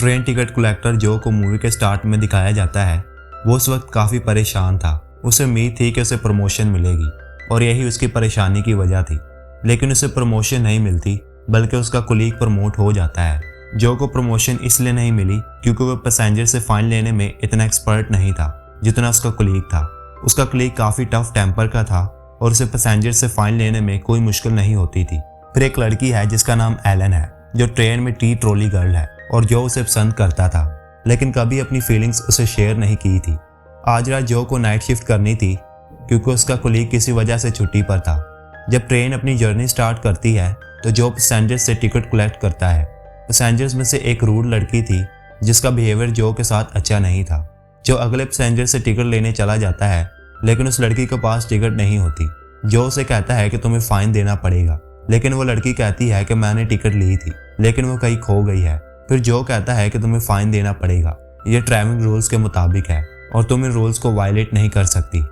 Train ticket collector जो को movie के स्टार्ट में दिखाया जाता है वो उस वक्त काफ़ी परेशान था। उसे उम्मीद थी कि उसे प्रमोशन मिलेगी और यही उसकी परेशानी की वजह थी, लेकिन उसे प्रमोशन नहीं मिलती बल्कि उसका कुलीग प्रमोट हो जाता है। जो को प्रमोशन इसलिए नहीं मिली क्योंकि वो पैसेंजर से फाइन लेने में इतना एक्सपर्ट नहीं था जितना उसका कुलीग था। उसका कुलीग काफ़ी टफ टेम्पर का था और उसे पैसेंजर से फाइन लेने में कोई मुश्किल नहीं होती थी। फिर एक लड़की है जिसका नाम एलन है जो ट्रेन में टी ट्रॉली गर्ल है और जो उसे पसंद करता था, लेकिन कभी अपनी फीलिंग्स उसे शेयर नहीं की थी। आज रात जो को नाइट शिफ्ट करनी थी क्योंकि उसका कुलीग किसी वजह से छुट्टी पर था। जब ट्रेन अपनी जर्नी स्टार्ट करती है तो जो पैसेंजर्स से टिकट कलेक्ट करता है। पैसेंजर्स में से एक रूड लड़की थी जिसका बिहेवियर जो के साथ अच्छा नहीं था। जो अगले पैसेंजर से टिकट लेने चला जाता है लेकिन उस लड़की के पास टिकट नहीं होती। जो उसे कहता है कि तुम्हें फाइन देना पड़ेगा, लेकिन वो लड़की कहती है कि मैंने टिकट ली थी लेकिन वो कहीं खो गई है। फिर जो कहता है कि तुम्हें फाइन देना पड़ेगा, ये ट्रैवलिंग रूल्स के मुताबिक है और तुम इन रूल्स को वायलेट नहीं कर सकती।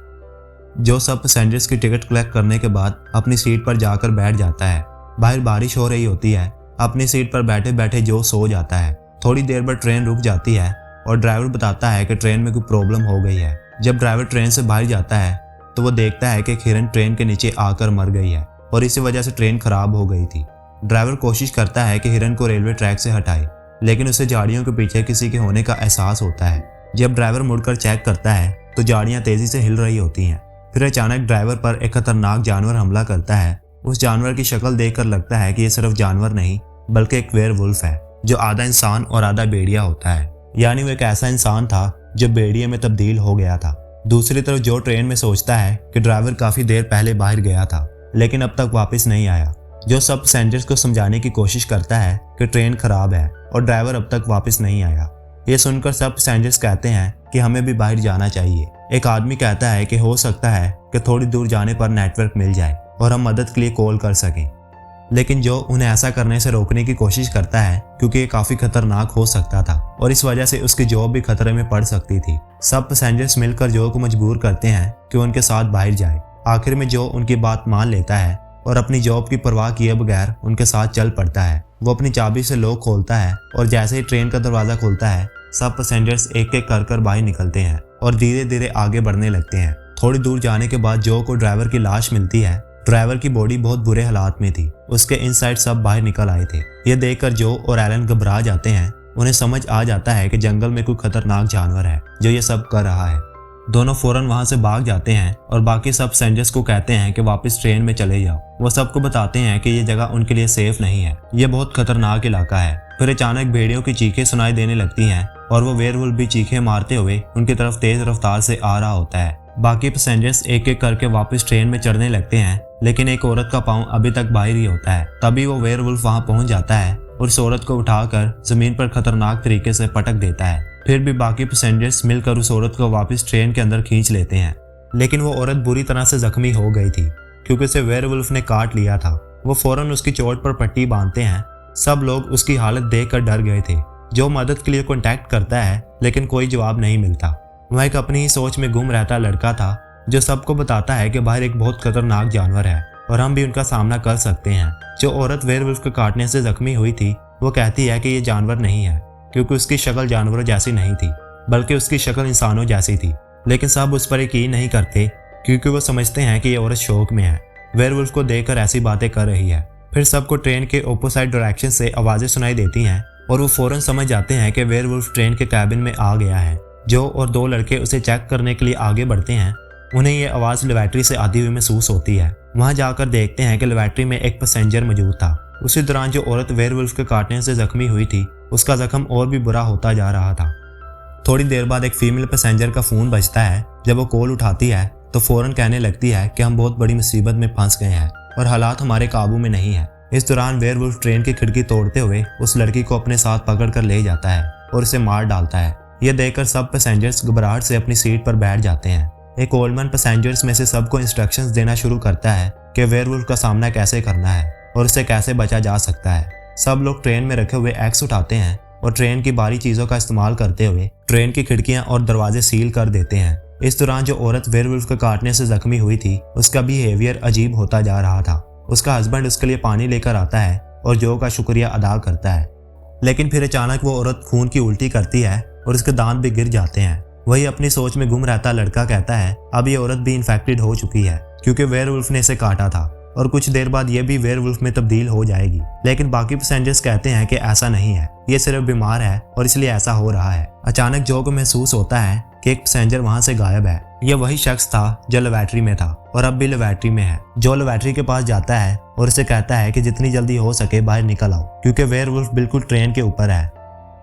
जो सब पैसेंजर्स की टिकट कलेक्ट करने के बाद अपनी सीट पर जाकर बैठ जाता है। बाहर बारिश हो रही होती है। अपनी सीट पर बैठे बैठे जो सो जाता है। थोड़ी देर बाद ट्रेन रुक जाती है और ड्राइवर बताता है कि ट्रेन में कोई प्रॉब्लम हो गई है। जब ड्राइवर ट्रेन से बाहर जाता है तो वो देखता है कि एक हिरन ट्रेन के नीचे आकर मर गई है और इसी वजह से ट्रेन खराब हो गई थी। ड्राइवर कोशिश करता है कि हिरन को रेलवे ट्रैक से हटाए, लेकिन उसे झाड़ियों के पीछे किसी के होने का एहसास होता है। जब ड्राइवर मुड़कर चेक करता है तो झाड़ियां तेजी से हिल रही होती हैं। फिर अचानक ड्राइवर पर एक खतरनाक जानवर हमला करता है। उस जानवर की शक्ल देखकर लगता है कि ये सिर्फ जानवर नहीं बल्कि एक वेयरवुल्फ है जो आधा इंसान और आधा भेड़िया होता है। यानी वो एक ऐसा इंसान था जो भेड़िए में तब्दील हो गया था। दूसरी तरफ जो ट्रेन में सोचता है कि ड्राइवर काफी देर पहले बाहर गया था लेकिन अब तक वापस नहीं आया। जो सब पैसेंजर्स को समझाने की कोशिश करता है कि ट्रेन खराब है और ड्राइवर अब तक वापस नहीं आया। ये सुनकर सब पैसेंजर्स कहते हैं कि हमें भी बाहर जाना चाहिए। एक आदमी कहता है कि हो सकता है कि थोड़ी दूर जाने पर नेटवर्क मिल जाए और हम मदद के लिए कॉल कर सकें, लेकिन जो उन्हें ऐसा करने से रोकने की कोशिश करता है क्योंकि ये काफी खतरनाक हो सकता था और इस वजह से उसकी जॉब भी खतरे में पड़ सकती थी। सब पैसेंजर्स मिलकर जो को मजबूर करते हैं कि उनके साथ बाहर जाए। आखिर में जो उनकी बात मान लेता है और अपनी जॉब की परवाह किए बगैर उनके साथ चल पड़ता है। वो अपनी चाबी से लॉक खोलता है और जैसे ही ट्रेन का दरवाजा खुलता है सब पैसेंजर्स एक एक कर बाहर निकलते हैं और धीरे धीरे आगे बढ़ने लगते हैं। थोड़ी दूर जाने के बाद जो को ड्राइवर की लाश मिलती है। ड्राइवर की बॉडी बहुत बुरे हालात में थी। उसके इनसाइड सब बाहर निकल आए थे। ये देखकर जो और एलन घबरा जाते हैं। उन्हें समझ आ जाता है कि जंगल में कोई खतरनाक जानवर है जो ये सब कर रहा है। दोनों फौरन वहां से भाग जाते हैं और बाकी सब पैसेंजर्स को कहते हैं कि वापस ट्रेन में चले जाओ। वो सबको बताते हैं कि ये जगह उनके लिए सेफ नहीं है, ये बहुत खतरनाक इलाका है। फिर अचानक भेड़ियों की चीखें सुनाई देने लगती हैं और वो वेयरवुल्फ भी चीखें मारते हुए उनकी तरफ तेज रफ्तार से आ रहा होता है। बाकी पैसेंजर्स एक एक करके वापस ट्रेन में चढ़ने लगते हैं, लेकिन एक औरत का पांव अभी तक बाहर ही होता है। तभी वो वेयरवुल्फ वहां पहुंच जाता है और उस औरत को उठाकर जमीन पर खतरनाक तरीके से पटक देता है। फिर भी बाकी पैसेंजर्स मिलकर उस औरत को वापस ट्रेन के अंदर खींच लेते हैं, लेकिन वो औरत बुरी तरह से जख्मी हो गई थी क्योंकि उसे वेयरवुल्फ ने काट लिया था। वो फौरन उसकी चोट पर पट्टी बांधते हैं। सब लोग उसकी हालत देखकर डर गए थे। जो मदद के लिए कॉन्टैक्ट करता है लेकिन कोई जवाब नहीं मिलता। वह एक अपनी ही सोच में गुम रहता लड़का था जो सबको बताता है कि बाहर एक बहुत खतरनाक जानवर है और हम भी उनका सामना कर सकते हैं। जो औरत वेयरवुल्फ के काटने से जख्मी हुई थी वो कहती है कि ये जानवर नहीं है क्योंकि उसकी शक्ल जानवरों जैसी नहीं थी बल्कि उसकी शक्ल इंसानों जैसी थी। लेकिन सब उस पर यकीन नहीं करते क्योंकि वो समझते हैं कि ये औरत शौक में है, वेयरवुल्फ को देखकर ऐसी बातें कर रही है। फिर सबको ट्रेन के ऑपोजिट डायरेक्शन से आवाजें सुनाई देती हैं और वो फौरन समझ जाते हैं कि वेयरवुल्फ ट्रेन के कैबिन में आ गया है। जो और दो लड़के उसे चेक करने के लिए आगे बढ़ते हैं। उन्हें ये आवाज़ लेबोरेटरी से आती हुई महसूस होती है। वहां जाकर देखते हैं कि लेबोरेटरी में एक पैसेंजर मौजूद था। उसी दौरान जो औरत वेयरवुल्फ के काटने से जख्मी हुई थी उसका जख्म और भी बुरा होता जा रहा था। थोड़ी देर बाद एक फीमेल पैसेंजर का फ़ोन बजता है। जब वो कॉल उठाती है तो फौरन कहने लगती है कि हम बहुत बड़ी मुसीबत में फंस गए हैं और हालात हमारे काबू में नहीं है। इस दौरान वेयरवुल्फ ट्रेन की खिड़की तोड़ते हुए उस लड़की को अपने साथ पकड़कर ले जाता है और उसे मार डालता है। यह देखकर सब पैसेंजर्स घबराहट से अपनी सीट पर बैठ जाते हैं। एक ओल्डमैन पैसेंजर्स में से सबको इंस्ट्रक्शंस देना शुरू करता है कि वेयरवुल्फ का सामना कैसे करना है और उससे कैसे बचा जा सकता है। सब लोग ट्रेन में रखे हुए एक्स उठाते हैं और ट्रेन की भारी चीजों का इस्तेमाल करते हुए ट्रेन की खिड़कियां और दरवाजे सील कर देते हैं। इस दौरान जो औरत वेयरवुल्फ के काटने से जख्मी हुई थी उसका बिहेवियर अजीब होता जा रहा था। उसका हस्बैंड उसके लिए पानी लेकर आता है और जो का शुक्रिया अदा करता है। लेकिन फिर अचानक वो औरत खून की उल्टी करती है और उसके दांत भी गिर जाते हैं। वही अपनी सोच में गुम रहता लड़का कहता है अब ये औरत भी इन्फेक्टेड हो चुकी है क्योंकि वेयरवुल्फ ने इसे काटा था और कुछ देर बाद ये भी वेयरवुल्फ में तब्दील हो जाएगी। लेकिन बाकी पैसेंजर्स कहते हैं कि ऐसा नहीं है, ये सिर्फ बीमार है और इसलिए ऐसा हो रहा है। अचानक जो को महसूस होता है कि एक पैसेंजर वहां से गायब है। यह वही शख्स था जो लेबोरेटरी में था और अब भी लेबोरेटरी में है। जो लेबोरेटरी के पास जाता है और उसे कहता है कि जितनी जल्दी हो सके बाहर निकल आओ क्योंकि वेयरवुल्फ बिल्कुल ट्रेन के ऊपर है।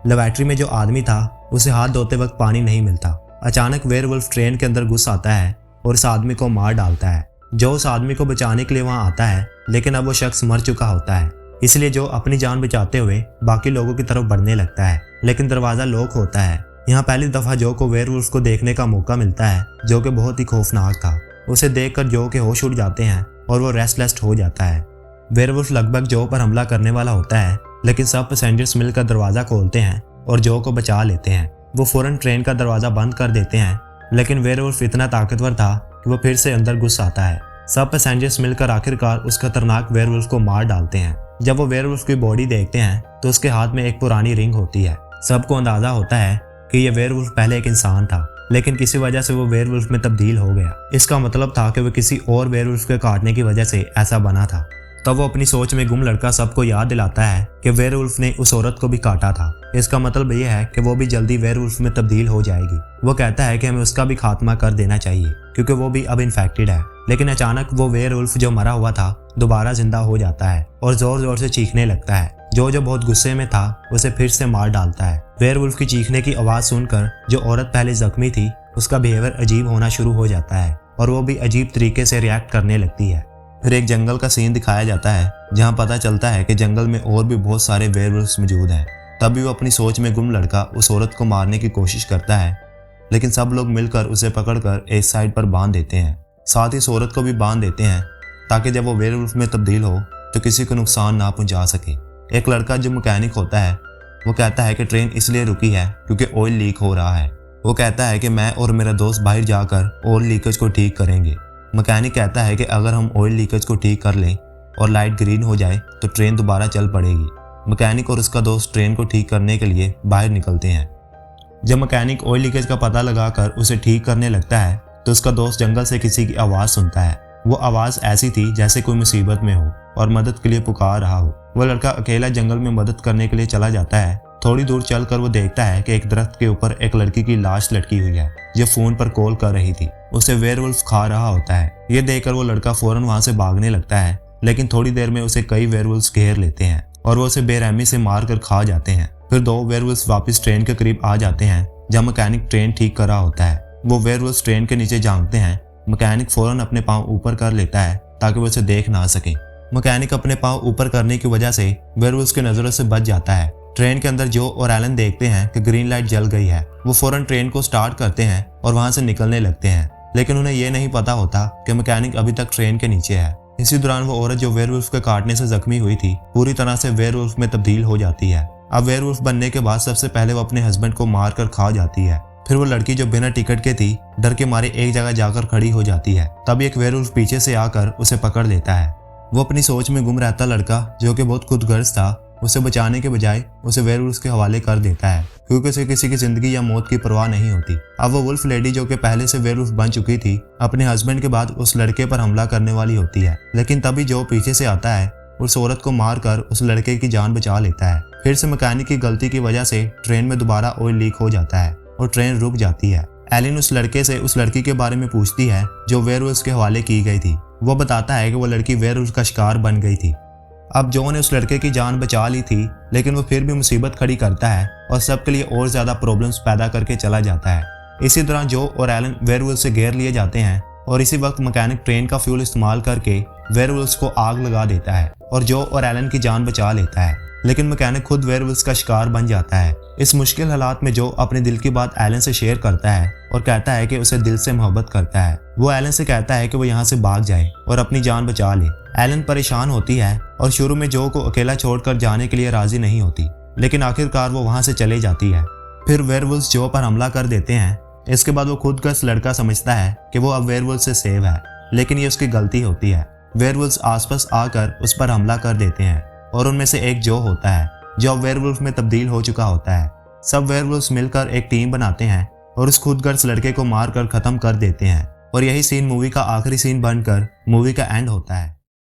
लेबोरेटरी में जो आदमी था उसे हाथ धोते वक्त पानी नहीं मिलता। अचानक वेयरवुल्फ ट्रेन के अंदर घुस आता है और उस आदमी को मार डालता है। जो उस आदमी को बचाने के लिए वहां आता है, लेकिन अब वो शख्स मर चुका होता है। इसलिए जो अपनी जान बचाते हुए बाकी लोगों की तरफ बढ़ने लगता है, लेकिन दरवाजा लॉक होता है। यहाँ पहली दफा जो को वेयरवुल्फ को देखने का मौका मिलता है जो कि बहुत ही खौफनाक था। उसे देखकर जो के होश उड़ जाते हैं और वो रेस्टलेस हो जाता है। वेयरवुल्फ लगभग जो पर हमला करने वाला होता है, लेकिन सब पैसेंजर्स मिलकर दरवाजा खोलते हैं और जो को बचा लेते हैं। वो फौरन ट्रेन का दरवाजा बंद कर देते हैं, लेकिन वेयरवुल्फ इतना ताकतवर था कि वो फिर से अंदर घुस आता है। सब पैसेंजर्स मिलकर आखिरकार उस खतरनाक वेयरवुल्फ को मार डालते हैं। जब वो वेयरवुल्फ की बॉडी देखते हैं तो उसके हाथ में एक पुरानी रिंग होती है। सबको अंदाजा होता है कि ये वेयरवुल्फ पहले एक इंसान था, लेकिन किसी वजह से वो वेयरवुल्फ में तब्दील हो गया। इसका मतलब था कि वो किसी और वेयरवुल्फ के काटने की वजह से ऐसा बना था। तब वो अपनी सोच में गुम लड़का सबको याद दिलाता है कि वेयरवुल्फ ने उस औरत को भी काटा था। इसका मतलब ये है कि वो भी जल्दी वेयरवुल्फ में तब्दील हो जाएगी। वो कहता है कि हमें उसका भी खात्मा कर देना चाहिए क्योंकि वो भी अब इन्फेक्टेड है। लेकिन अचानक वो वेयरवुल्फ जो मरा हुआ था दोबारा जिंदा हो जाता है और जोर जोर से चीखने लगता है। जो बहुत गुस्से में था उसे फिर से मार डालता है। वेयरवुल्फ की चीखने की आवाज सुनकर जो औरत पहले जख्मी थी उसका बिहेवियर अजीब होना शुरू हो जाता है और वो भी अजीब तरीके से रिएक्ट करने लगती है। फिर एक जंगल का सीन दिखाया जाता है जहां पता चलता है कि जंगल में और भी बहुत सारे वेयरवुल्व्स मौजूद हैं। तभी वो अपनी सोच में गुम लड़का उस औरत को मारने की कोशिश करता है, लेकिन सब लोग मिलकर उसे पकड़कर एक साइड पर बांध देते हैं। साथ ही इस औरत को भी बांध देते हैं ताकि जब वो वेयरवुल्फ में तब्दील हो तो किसी को नुकसान ना पहुंचा सके। एक लड़का जो मैकेनिक होता है वो कहता है कि ट्रेन इसलिए रुकी है क्योंकि ऑयल लीक हो रहा है। वो कहता है कि मैं और मेरा दोस्त बाहर जाकर ऑयल लीकेज को ठीक करेंगे। मैकेनिक कहता है कि अगर हम ऑयल लीकेज को ठीक कर लें और लाइट ग्रीन हो जाए तो ट्रेन दोबारा चल पड़ेगी। मैकेनिक और उसका दोस्त ट्रेन को ठीक करने के लिए बाहर निकलते हैं। जब मैकेनिक ऑयल लीकेज का पता लगाकर उसे ठीक करने लगता है तो उसका दोस्त जंगल से किसी की आवाज़ सुनता है। वो आवाज़ ऐसी थी जैसे कोई मुसीबत में हो और मदद के लिए पुकार रहा हो। वो लड़का अकेला जंगल में मदद करने के लिए चला जाता है। थोड़ी दूर चलकर वो देखता है कि एक दरख्त के ऊपर एक लड़की की लाश लटकी हुई है जो फोन पर कॉल कर रही थी। उसे वेयरवुल्फ खा रहा होता है। ये देखकर वो लड़का फौरन वहां से भागने लगता है, लेकिन थोड़ी देर में उसे कई वेयरवुल्व्स घेर लेते हैं और वो उसे बेरहमी से मार कर खा जाते हैं। फिर दो वेयरवुल्व्स वापस ट्रेन के करीब आ जाते हैं जहाँ मैकेनिक ट्रेन ठीक कर रहा होता है। वो वेयरवुल्व्स ट्रेन के नीचे झांकते हैं। मैकेनिक फौरन अपने पाँव ऊपर कर लेता है ताकि वो उसे देख ना सके। मैकेनिक अपने पाँव ऊपर करने की वजह से वेयरवुल्व्स की नजरों से बच जाता है। ट्रेन के अंदर जो और एलन देखते हैं कि ग्रीन लाइट जल गई है। वो फौरन ट्रेन को स्टार्ट करते हैं और वहां से निकलने लगते हैं, लेकिन उन्हें यह नहीं पता होता कि मैकेनिक अभी तक ट्रेन के नीचे है। इसी दौरान वो औरत जो वेयरवुल्फ के काटने से जख्मी हुई थी पूरी तरह से वेयरवुल्फ में तब्दील हो जाती है। अब वेयरवुल्फ बनने के बाद सबसे पहले वो अपने हस्बैंड को मार कर खा जाती है। फिर वो लड़की जो बिना टिकट के थी डर के मारे एक जगह जाकर खड़ी हो जाती है। तब एक वेयरवुल्फ पीछे से आकर उसे पकड़ लेता है। वो अपनी सोच में गुम रहता लड़का जो कि बहुत खुदगर्ज था उसे बचाने के बजाय उसे वेयरवुल्फ के हवाले कर देता है क्योंकि उसे किसी की जिंदगी या मौत की परवाह नहीं होती। अब वो वुल्फ लेडी जो कि पहले से वेयरवुल्फ बन चुकी थी अपने हस्बैंड के बाद उस लड़के पर हमला करने वाली होती है, लेकिन तभी जो पीछे से आता है उस औरत को मारकर उस लड़के की जान बचा लेता है। फिर से मैकेनिक की गलती की वजह से ट्रेन में दोबारा ऑयल लीक हो जाता है और ट्रेन रुक जाती है। एलिन उस लड़के से उस लड़की के बारे में पूछती है जो वेयरवुल्फ के हवाले की गई थी। वो बताता है कि वो लड़की वेयरवुल्फ का शिकार बन गई थी। अब जो ने उस लड़के की जान बचा ली थी, लेकिन वो फिर भी मुसीबत खड़ी करता है और सबके लिए और ज्यादा प्रॉब्लम्स पैदा करके चला जाता है। इसी दौरान जो और एलन वेयरवुल्फ से घेर लिए जाते हैं और इसी वक्त मैकेनिक ट्रेन का फ्यूल इस्तेमाल करके वेयरवुल्व्स को आग लगा देता है और जो और एलन की जान बचा लेता है, लेकिन मैकेनिक खुद वेयरवुल्व्स का शिकार बन जाता है। इस मुश्किल हालात में जो अपने दिल की बात एलन से शेयर करता है और कहता है कि उसे दिल से मोहब्बत करता है। वो एलन से कहता है कि वो यहाँ से भाग जाए और अपनी जान बचा ले। एलन परेशान होती है और शुरू में जो को अकेला छोड़कर जाने के लिए राजी नहीं होती, लेकिन आखिरकार वो वहां से चले जाती है। फिर वेयरवुल्व्स जो पर हमला कर देते हैं। इसके बाद वो खुद का लड़का समझता है कि वो अब वेयरवुल्व से सेव है, लेकिन ये उसकी गलती होती है। वेयरवुल्व्स आसपास आकर उस पर हमला कर देते हैं और उनमें से एक जो होता है जो अब वेयरवुल्फ में तब्दील हो चुका होता है। सब वेयरवुल्फ्स मिलकर एक टीम बनाते हैं और उस खुदगर्ज लड़के को मारकर खत्म कर देते हैं और यही सीन मूवी का आखिरी सीन बनकर मूवी का एंड होता है।